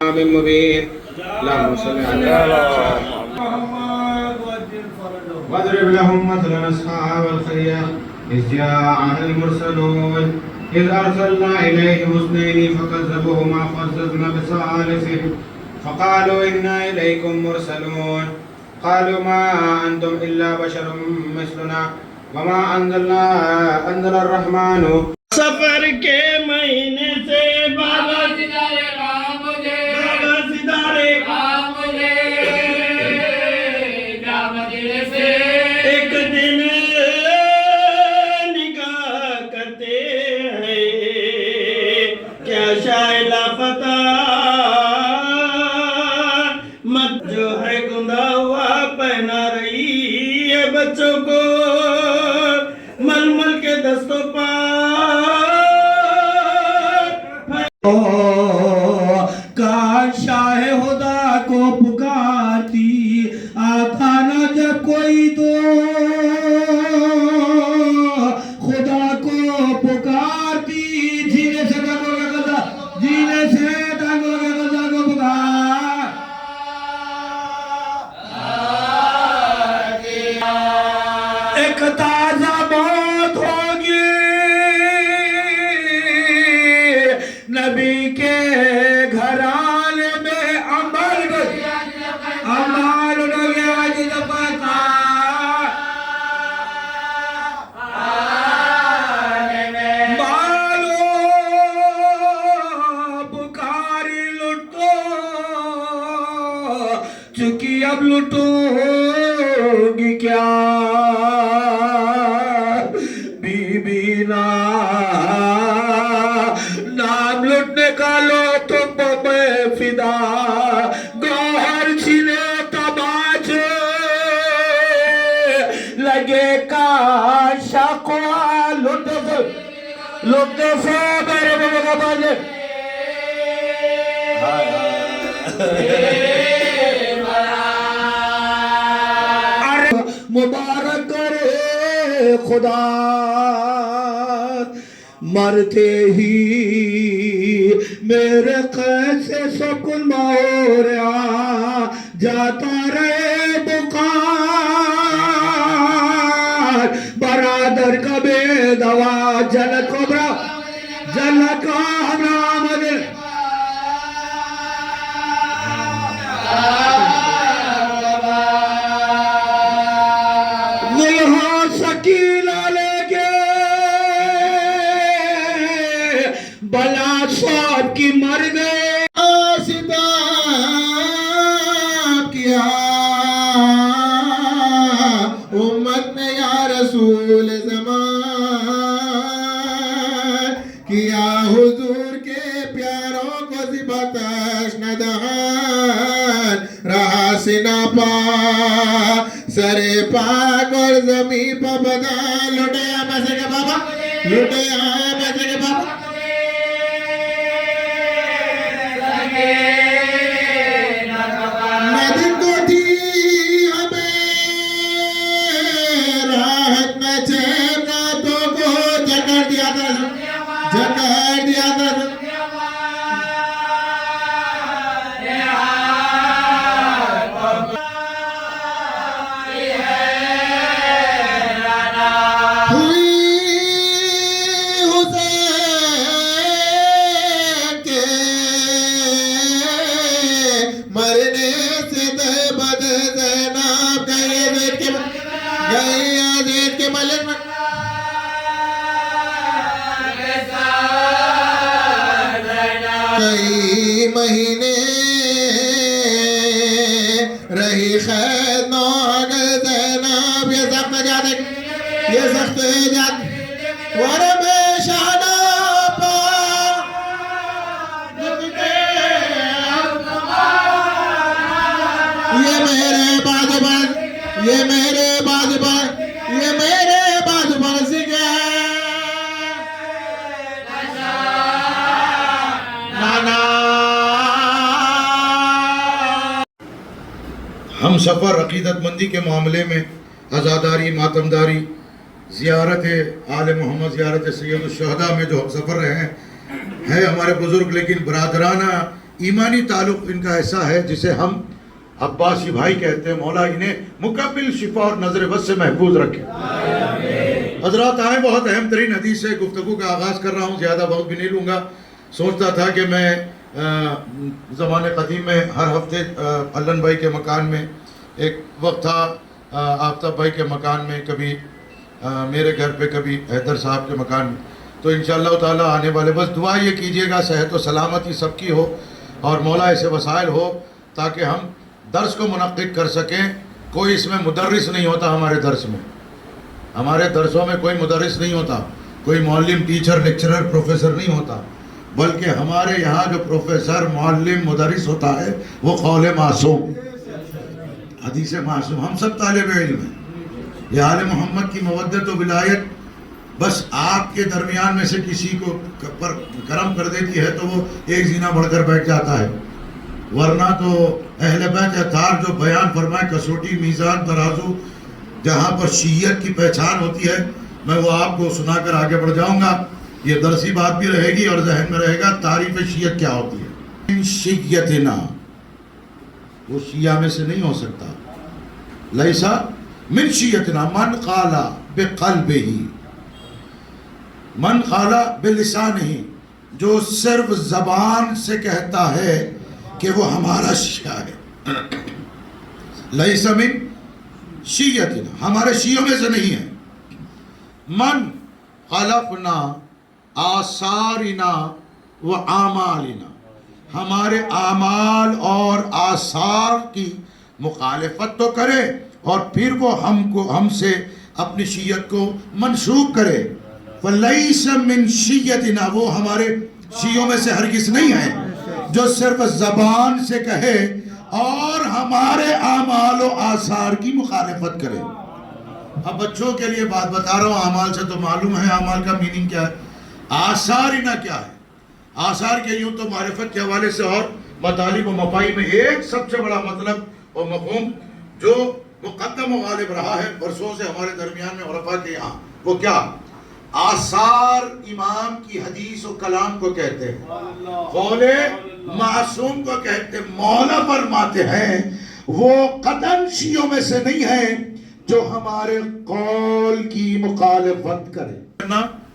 مبين. اللهم صل على محمد واضرب لهم مثلا أصحاب القرية إذ جاءها المرسلون إذ أرسلنا إليهم اثنين فكذبوهما فعززنا بثالث فقالوا إنا إليكم مرسلون قالوا ما أنتم إلا بشر مثلنا وما أنزل الرحمن. سفر کے مہینے سے بابا ستارے ایک دن نگاہ کرتے ہیں کیا شاید لاپتہ مت جو ہے گندا ہوا پہنا رہی ہے بچوں کو مل مل کے دستوں پا کاش شاہ خدا کو پکارتی آتا نہ جب کوئی تو خدا کو پکارتی جینے سے ٹانگوں کا قضا جینے سے ٹانگوں کا قضا کو پکار ایک تازہ موت ہوگی نبی کے گھرانے میں عمل بالو بخاری لٹو چکی اب لٹو گی کیا بی بی نام لٹنے کا لو تم میں فدا گوہر چھینے تباج لگے کا شاکوا لٹے سے میرے بابا کا بانے مبارک کرے خدا مرتے ہی میرے قید سے سکون موریا جاتا رہے بخار برادر کا بے دوا جنت کو ہمراہ مدر سکینہ لے کے بلا صاحب کی مر گئے آسباب کیا امت نے یا رسول زمان کیا حضور کے پیاروں کو زبتش ندہان رہا سنا پا سرے پاک اور زمین پا بدا لٹے آمد سے کے بابا لٹے آمد سے کے بابا ندن کو تھی ہمیں راحت میں چین راتوں کو جکر دیا تھا مرنے سے بد زینب گئی عزیز کے ملک میں کئی مہینے رہی خیر نوگ زینب یہ سخت جات ورم شانہ یہ میرے بعد برس گیا ہم سفر عقیدت مندی کے معاملے میں عزاداری ماتمداری زیارت آل محمد زیارت سید الشہداء میں جو ہم سفر رہے ہیں ہمارے بزرگ لیکن برادرانہ ایمانی تعلق ان کا ایسا ہے جسے ہم عباسی بھائی کہتے ہیں. مولا انہیں مکمل شفا اور نظر بد سے محفوظ رکھے. حضرات آئیں، بہت اہم ترین حدیث سے گفتگو کا آغاز کر رہا ہوں، زیادہ وقت بھی نہیں لوں گا. سوچتا تھا کہ میں زمانے قدیم میں ہر ہفتے علن بھائی کے مکان میں، ایک وقت تھا آفتاب بھائی کے مکان میں، کبھی میرے گھر پہ، کبھی حیدر صاحب کے مکان میں. تو انشاءاللہ تعالیٰ آنے والے، بس دعا یہ کیجئے گا صحت و سلامتی سب کی ہو اور مولا ایسے وسائل ہو تاکہ ہم درس کو منعقد کر سکیں. کوئی اس میں مدرس نہیں ہوتا ہمارے درس میں، ہمارے درسوں میں کوئی مدرس نہیں ہوتا، کوئی معلم، ٹیچر، لیکچرر، پروفیسر نہیں ہوتا، بلکہ ہمارے یہاں جو پروفیسر، معلم، مدرس ہوتا ہے وہ قول معصوم، حدیث معصوم. ہم سب طالب علم ہیں. یہ آل محمد کی مودت و ولایت بس آپ کے درمیان میں سے کسی کو پر کرم کر دیتی ہے تو وہ ایک زینہ بڑھ کر بیٹھ جاتا ہے، ورنہ تو اہل بیت اطہار جو بیان فرمائے، کسوٹی، میزان، ترازو، جہاں پر شیعت کی پہچان ہوتی ہے، میں وہ آپ کو سنا کر آگے بڑھ جاؤں گا. یہ درسی بات بھی رہے گی اور ذہن میں رہے گا تعریف شیعت کیا ہوتی ہے. من شیعتنا، وہ شیعہ میں سے نہیں ہو سکتا. لیسا من شیعتنا من قال بقلبہ، من قال بلسانہ، جو صرف زبان سے کہتا ہے کہ وہ ہمارا شیعہ ہے. لیسا من شیعتنا، ہمارے شیعوں میں سے نہیں ہے. من خلفنا آثارنا و اعمالنا، ہمارے اعمال اور آثار کی مخالفت تو کرے اور پھر وہ ہم سے اپنی شیعت کو منسوب کرے. فلیس من شیعتنا، وہ ہمارے شیعوں میں سے ہرگز نہیں ہے جو صرف زبان سے کہے اور ہمارے اعمال و آثار کی مخالفت کرے. اب بچوں کے لیے بات بتا رہا ہوں، اعمال سے تو معلوم ہے اعمال کا میننگ کیا ہے. آثارنا کیا ہے؟ آثار کے یوں تو معرفت کے حوالے سے اور مطالب و مفاہیم میں ایک سب سے بڑا مطلب اور مفہوم جو مقدم و غالب رہا ہے برسوں سے ہمارے درمیان میں علماء کے یہاں، وہ کیا؟ آثار امام کی حدیث و کلام کو کہتے ہیں، قول معصوم کو کہتے ہیں. مولا فرماتے ہیں وہ قطعاً شیعوں میں سے نہیں ہے جو ہمارے قول کی مخالفت کرے.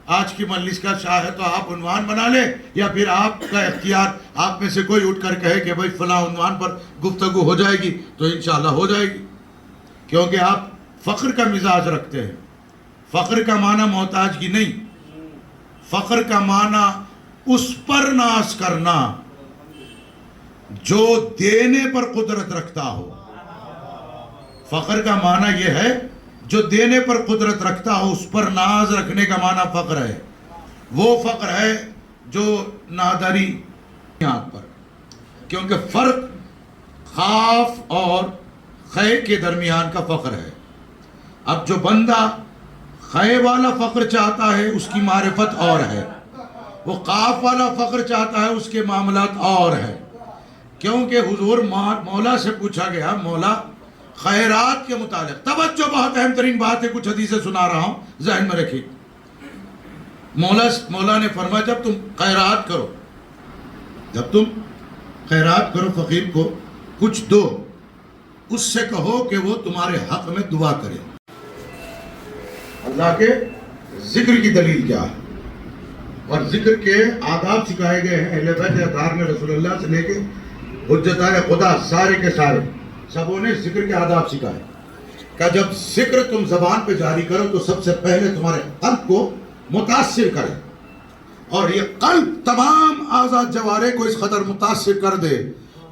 آج کی مجلس کا شاہ ہے تو آپ عنوان بنا لیں، یا پھر آپ کا اختیار، آپ میں سے کوئی اٹھ کر کہے کہ بھائی فلاں عنوان پر گفتگو ہو جائے گی تو انشاءاللہ ہو جائے گی. کیونکہ آپ فخر کا مزاج رکھتے ہیں. فخر کا معنی محتاجگی نہیں، فخر کا معنی اس پر ناز کرنا جو دینے پر قدرت رکھتا ہو. فخر کا معنی یہ ہے جو دینے پر قدرت رکھتا ہو، اس پر ناز رکھنے کا معنی فخر ہے. وہ فخر ہے جو ناداری یہاں پر، کیونکہ فرق خاف اور خے کے درمیان کا فخر ہے. اب جو بندہ خے والا فخر چاہتا ہے اس کی معرفت اور ہے، وہ قاف والا فخر چاہتا ہے اس کے معاملات اور ہے. کیونکہ حضور مولا سے پوچھا گیا، مولا خیرات کے متعلق، توجہ بہت اہم ترین بات ہے، کچھ حدیثیں سنا رہا ہوں ذہن میں رکھیے. مولا نے فرمایا جب تم خیرات کرو، جب تم خیرات کرو، فقیر کو کچھ دو، اس سے کہو کہ وہ تمہارے حق میں دعا کرے. اللہ کے ذکر کی دلیل کیا ہے؟ اور ذکر کے آداب سکھائے گئے ہیں اہل بیت اطہار میں، رسول اللہ سے لے کے حجتائے خدا سارے کے سارے سبوں نے ذکر کے آداب سکھائے. کہ جب ذکر تم زبان پہ جاری کرو تو سب سے پہلے تمہارے قلب کو متاثر کرے، اور یہ قلب تمام اعضاء جوارح کو اس قدر متاثر کر دے.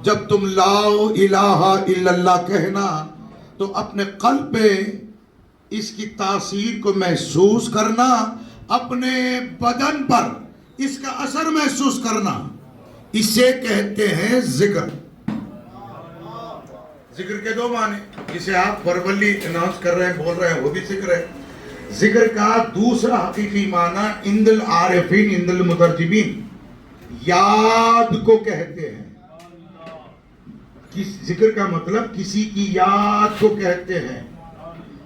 جب تم لا الہ الا اللہ کہنا تو اپنے قلب پہ اس کی تاثیر کو محسوس کرنا، اپنے بدن پر اس کا اثر محسوس کرنا، اسے کہتے ہیں ذکر. ذکر کے دو معنی، جسے آپ وربلی اناؤنس کر رہے ہیں، بول رہے ہیں، وہ بھی ذکر ہے. ذکر کا دوسرا حقیقی معنی عند العارفین، عند المترجمین، یاد کو کہتے ہیں. ذکر کا مطلب کسی کی یاد کو کہتے ہیں.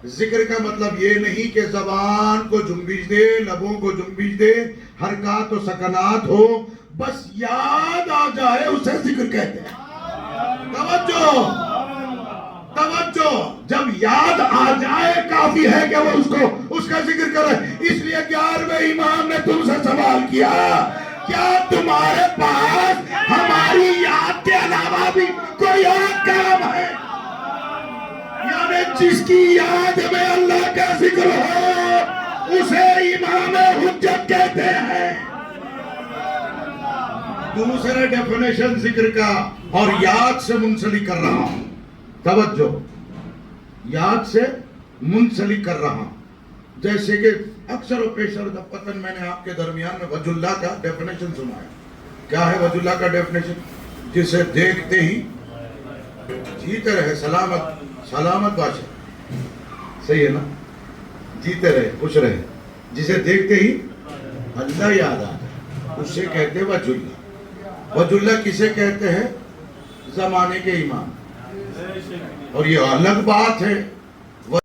ذکر کا مطلب یہ نہیں کہ زبان کو جنبش دے، لبوں کو جنبش دے، حرکات و سکنات ہو، بس یاد آ جائے اسے ذکر کہتے ہیں۔ توجہ، جب یاد آ جائے کافی ہے کہ وہ اس کا ذکر کرے۔ اس لیے 11ویں امام نے تم سے سوال کیا، کیا تمہارے پاس ہماری یاد کے علاوہ بھی کوئی اور کام ہے؟ یعنی جس کی یاد میں اللہ کا ذکر ہو اسے امام حجت کہتے ہیں۔ دوسرا ڈیفینیشن ذکر کا، اور یاد سے منسلک کر رہا ہوں، توجہ، یاد سے منسلک کر رہا ہوں۔ جیسے کہ اکثر و بیشتر پتن میں نے آپ کے درمیان میں وجہ اللہ کا ڈیفینیشن سنا ہے۔ کیا ہے وجہ اللہ کا ڈیفینیشن؟ جسے دیکھتے ہی جیتے رہے، سلامت بادشاہ، صحیح ہے نا؟ جیتے رہے، خوش رہے، جسے دیکھتے ہی اللہ یاد آتا، اسے کہتے ہیں وجہ اللہ۔ وجہ اللہ کسے کہتے ہیں؟ زمانے کے امام۔ اور یہ الگ بات ہے، بڑے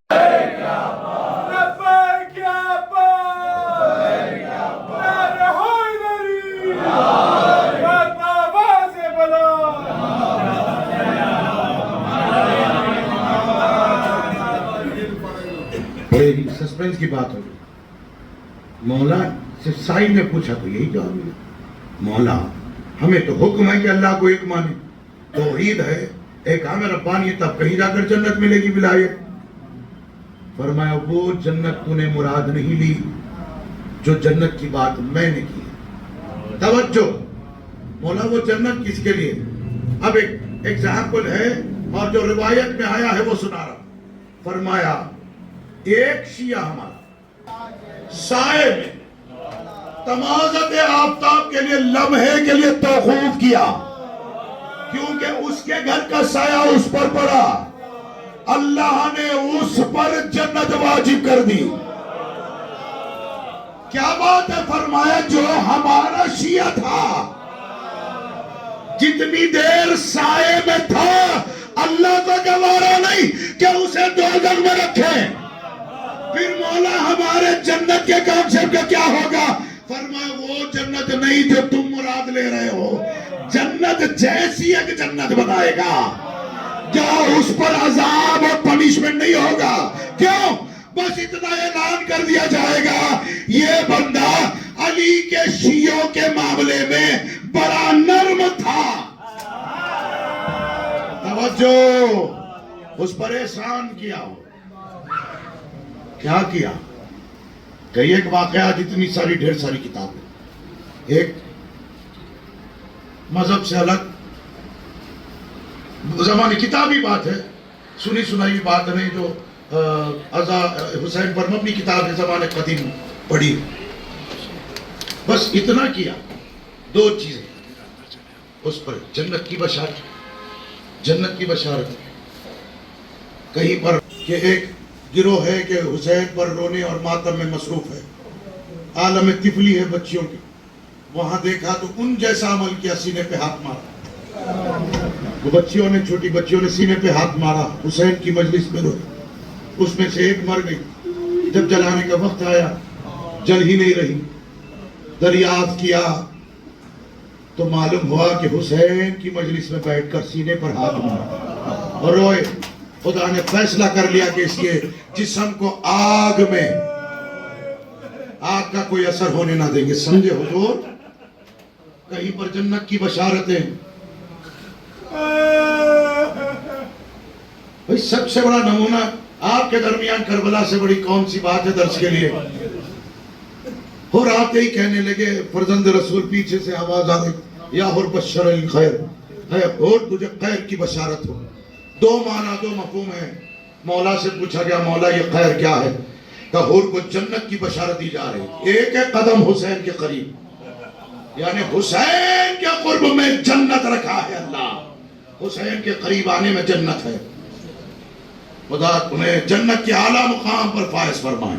سسپینس کی بات ہوگی۔ مولا سے سائن نے پوچھا تو یہی جواب ملا، مولا ہمیں تو حکم ہے کہ اللہ کو ایک مانے، توحید ہے، ایک عام ربانی، تب کہیں جا کر جنت ملے گی ولایت۔ فرمایا وہ جنت تو نے مراد نہیں لی جو جنت کی بات میں نے کی ہے۔ توجہ، مولا وہ جنت کس کے لیے؟ اب ایک ایگزامپل ہے اور جو روایت میں آیا ہے وہ سنا رہا۔ فرمایا ایک شیعہ ہمارا سائے میں تمازت آفتاب کے لیے لمحے کے لیے توقف کیا، کیونکہ اس کے گھر کا سایہ اس پر پڑا، اللہ نے اس پر جنت واجب کر دی۔ کیا بات ہے؟ فرمایا جو ہمارا شیعہ تھا جتنی دیر سائے میں تھا اللہ کو گوارا نہیں کہ اسے دوزخ میں رکھیں۔ پھر مولا ہمارے جنت کے کانسیپٹ کا کیا ہوگا؟ فرمایا وہ جنت نہیں جو تم مراد لے رہے ہو، جنت جیسی ایک جنت بنائے گا جو اس پر عذاب اور پنشمنٹ نہیں ہوگا۔ کیوں؟ بس اتنا اعلان کر دیا جائے گا یہ بندہ علی کے شیعوں کے معاملے میں بڑا نرم تھا۔ توجہ، اس پر احسان کیا ہو۔ کیا کیا؟ کئی ایک واقعات، اتنی ساری ڈھیر ساری کتابیں، ایک مذہب سے الگ زمانے کتابی بات ہے، سنی سنائی بات نہیں، جو حسین پر مبنی کتاب ہے، زمانے قدیم پڑھی، بس اتنا کیا۔ دو چیزیں اس پر، جنت کی بشارت، جنت کی بشارت۔ کہیں پر کہ ایک گروہ ہے کہ حسین پر رونے اور ماتم میں مصروف ہے، عالم طفلی ہے بچیوں کی، وہاں دیکھا تو ان جیسا عمل کیا، سینے پہ ہاتھ مارا، وہ بچیوں نے، چھوٹی بچیوں نے سینے پہ ہاتھ مارا، حسین کی مجلس میں روئے، اس میں سے ایک مر گئی۔ جب جلانے کا وقت آیا جل ہی نہیں رہی، دریافت کیا تو معلوم ہوا کہ حسین کی مجلس میں بیٹھ کر سینے پر ہاتھ مارا اور روئے۔ خدا نے فیصلہ کر لیا کہ اس کے جسم کو آگ میں، آگ کا کوئی اثر ہونے نہ دیں گے۔ سمجھے حضور؟ کہیں پر جنت کی بشارتیں۔ بھئی سب سے بڑا نمونہ آپ کے درمیان کربلا سے بڑی کون سی بات ہے درس کے لیے؟ اور آتے ہی کہنے لگے، فرزند رسول پیچھے سے آواز آ گئی، یا حر بشر الخیر، ہے اور تجھے خیر کی بشارت ہو۔ دو معنی، دو مفہوم ہے۔ مولا سے پوچھا گیا مولا یہ خیر کیا ہے؟ کہ حور کو جنت کی بشارت دی جا رہی۔ ایک ہے قدم حسین کے قریب، یعنی حسین کے قرب میں جنت رکھا ہے اللہ، حسین کے قریب آنے میں جنت ہے۔ خدا تمہیں جنت کے اعلیٰ مقام پر فائز فرمائے،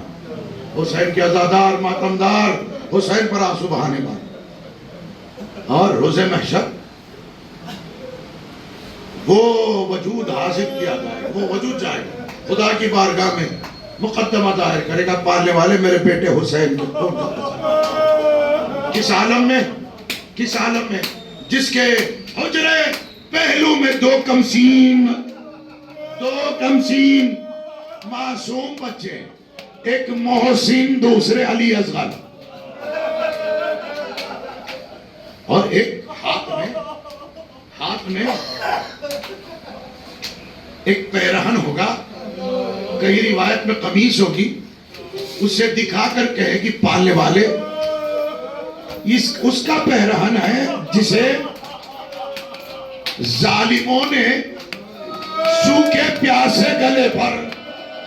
حسین کے عزادار ماتمدار حسین پر آنسو بہانے والے۔ اور روز محشر وہ وجود حاصل کیا جائے، وہ وجود جائے خدا کی بارگاہ میں۔ مقدمہ ظاہر کرے گا پالنے والے میرے بیٹے حسین کو کون کرتا؟ کس عالم میں جس کے حجرے پہلو میں دو کمسین معصوم بچے، ایک محسن دوسرے علی اصغر، اور ایک ہاتھ میں ایک پیرہن ہوگا، کئی روایت میں قمیص ہوگی، اسے دکھا کر کہے گی پالنے والے اس کا پیرہن ہے جسے ظالموں نے سوکھے پیاسے گلے پر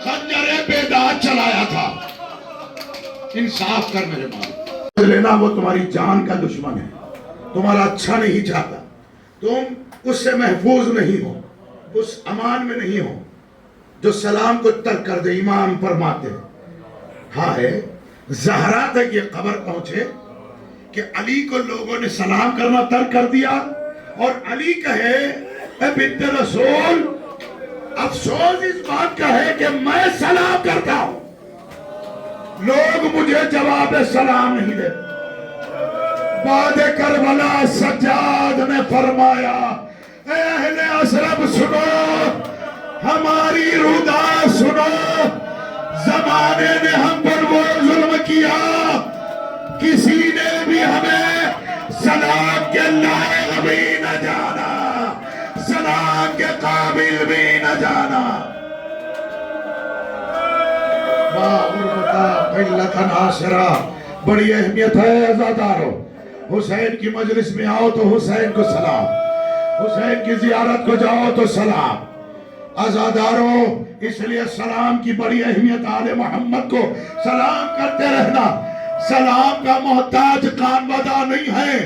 خنجر بیداد چلایا تھا، انصاف کر میرے ماں لینا، وہ تمہاری جان کا دشمن ہے، تمہارا اچھا نہیں چاہتا، تم اس سے محفوظ نہیں ہو، اس امان میں نہیں ہو جو سلام کو ترک کر دے۔ امام فرماتے ہائے زہرا تک یہ خبر پہنچے کہ علی کو لوگوں نے سلام کرنا ترک کر دیا، اور علی کہے اے بنت رسول افسوس اس بات کا ہے کہ میں سلام کرتا ہوں، لوگ مجھے جواب سلام نہیں دیتے۔ بعد کربلا سجاد نے فرمایا اے اہل اشرف سنو، ہماری ردا سنو، زمانے نے ہم پر وہ ظلم کیا، کسی نے بھی ہمیں سلام کے لائق بھی نہ جانا، سلام کے قابل بھی نہ جانا۔ قلت ناصرہ بڑی اہمیت ہے عزادارو، حسین کی مجلس میں آؤ تو حسین کو سلام، حسین کی زیارت کو جاؤ تو سلام۔ عزادارو اس لیے سلام کی بڑی اہمیت، آل محمد کو سلام کرتے رہنا، سلام کا محتاج کان بدا نہیں ہے،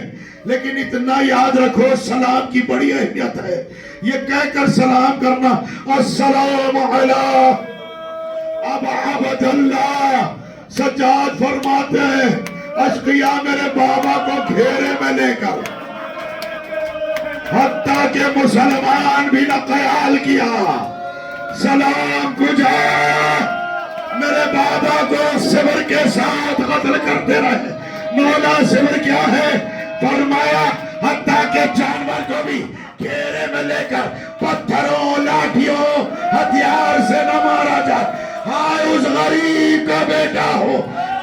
لیکن اتنا یاد رکھو سلام کی بڑی اہمیت ہے۔ یہ کہہ کر سلام کرنا، السلام علی ابا عبداللہ۔ سجاد فرماتے ہیں اشقیاء میرے بابا کو گھیرے میں لے کر، حتیٰ کہ مسلمان بھی نہ خیال کیا سلام کو جا میرے بابا کو صبر کے ساتھ قتل کرتے رہے۔ مولا صبر کیا ہے؟ فرمایا حتیٰ کہ جانور کو بھی گھیرے میں لے کر پتھروں لاٹھیوں ہتھیار سے نہ مارا جائے۔ ہائے اس غریب کا بیٹا ہو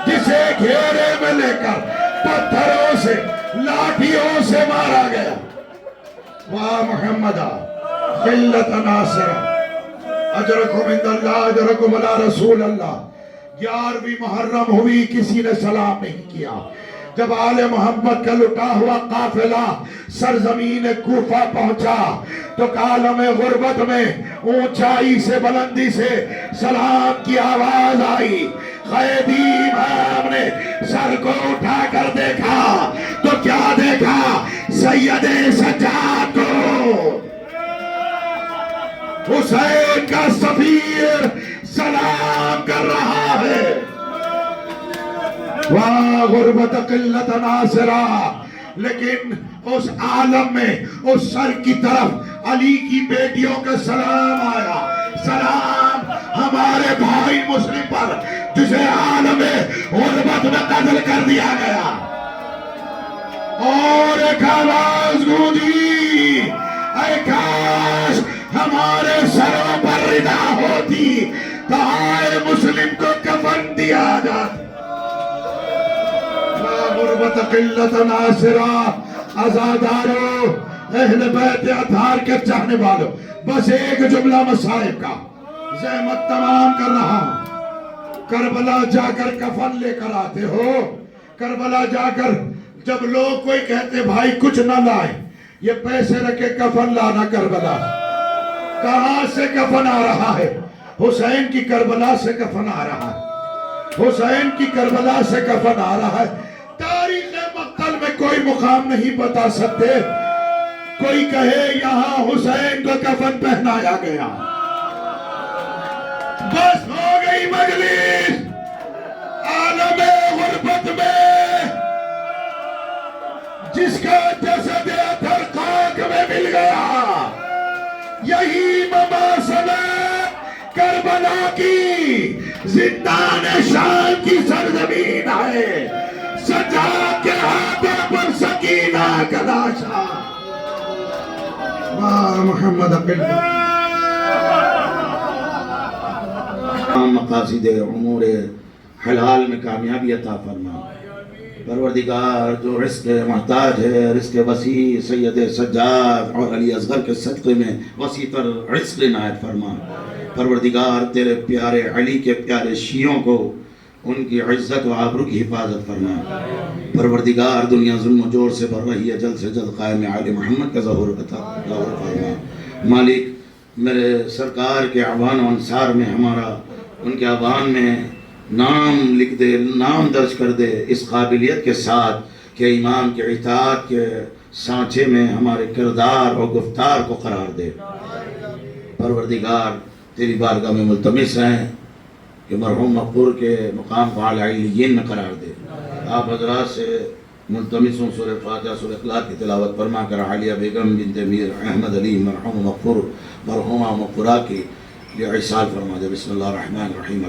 جسے گھیرے میں لے کر پتھروں سے لاٹھیوں سے مارا گیا۔ واہ محمدہ قلت ناصرہ اجرکم عند اللہ اجرکم علی رسول اللہ۔ 11ویں محرم ہوئی، کسی نے سلام نہیں کیا۔ جب آل محمد کا لٹا ہوا قافلہ سرزمین کوفہ پہنچا تو کالم غربت میں اونچائی سے بلندی سے سلام کی آواز آئی۔ قیدی امام نے سر کو اٹھا کر دیکھا تو کیا دیکھا؟ سید سجاد کو، حسین کا سفیر سلام کر رہا ہے۔ واہ غربت قلت ناصرہ۔ لیکن اس عالم میں اس سر کی طرف علی کی بیٹیوں کا سلام آیا۔ سلام ہمارے بھائی مسلم پر جسے عالم غربت میں قتل کر دیا گیا۔ اور ایک آواز گونجی، اے کاش ہمارے سروں پر ردا ہوتی تو آئے مسلم کو کفن دیا جاتا۔ غربت قلت ناصرہ۔ عزادارو اہل بیت اطہار کے چاہنے والوں، بس ایک جملہ مصائب کا زحمت تمام کر رہا ہوں۔ کربلا جا کر کفن لے کر آتے ہو، کربلا جا کر جب لوگ کوئی کہتے بھائی کچھ نہ لائے، یہ پیسے رکھے کفن لانا کربلا، کہاں سے کفن آ رہا ہے؟ حسین کی کربلا سے کفن آ رہا ہے، حسین کی کربلا سے کفن آ رہا ہے۔ تاریخ مقتل میں کوئی مقام نہیں بتا سکتے کوئی کہے یہاں حسین کو کفن پہنایا گیا۔ بس ہو گئی مجلس۔ عالم غربت میں جس کا جسد اتھر خاک میں مل گیا، یہی مماثلت کربلا کی زندان شام کی سرزمین ہے، سجاد کے ہاتھوں پر سکینہ کا لاشا۔ محمد مقاصد امور حلال میں کامیابی عطا فرما۔ پروردگار جو رزق محتاج ہے، رزق وسیع سید سجاد اور علی اصغر کے صدقے میں وسیع تر رزق عنایت فرما۔ پروردگار تیرے پیارے علی کے پیارے شیعوں کو ان کی عزت و آبرو کی حفاظت فرما۔ پروردگار دنیا ظلم و جور سے بھر رہی ہے، جلد سے جلد قائم آل محمد کا ظہور فرما۔ مالک میرے سرکار کے اعوان و انصار میں ہمارا ان کے اعوان میں نام لکھ دے، نام درج کر دے اس قابلیت کے ساتھ کہ امام کے اطاعت کے سانچے میں ہمارے کردار اور گفتار کو قرار دے۔ پروردگار تیری بارگاہ میں ملتمس ہیں کہ مرحوم مقبور کے مقام کو اعلی علیین میں قرار دے۔ آپ حضرات سے ملتمس ہوں سورہ فاتحہ سورہ اخلاص کی تلاوت فرما کر عالیہ بیگم بنت میر احمد علی مرحوم مقبور مرحومہ مقبورہ کی یہ احسان فرما دے۔ بسم اللہ الرحمن الرحیم۔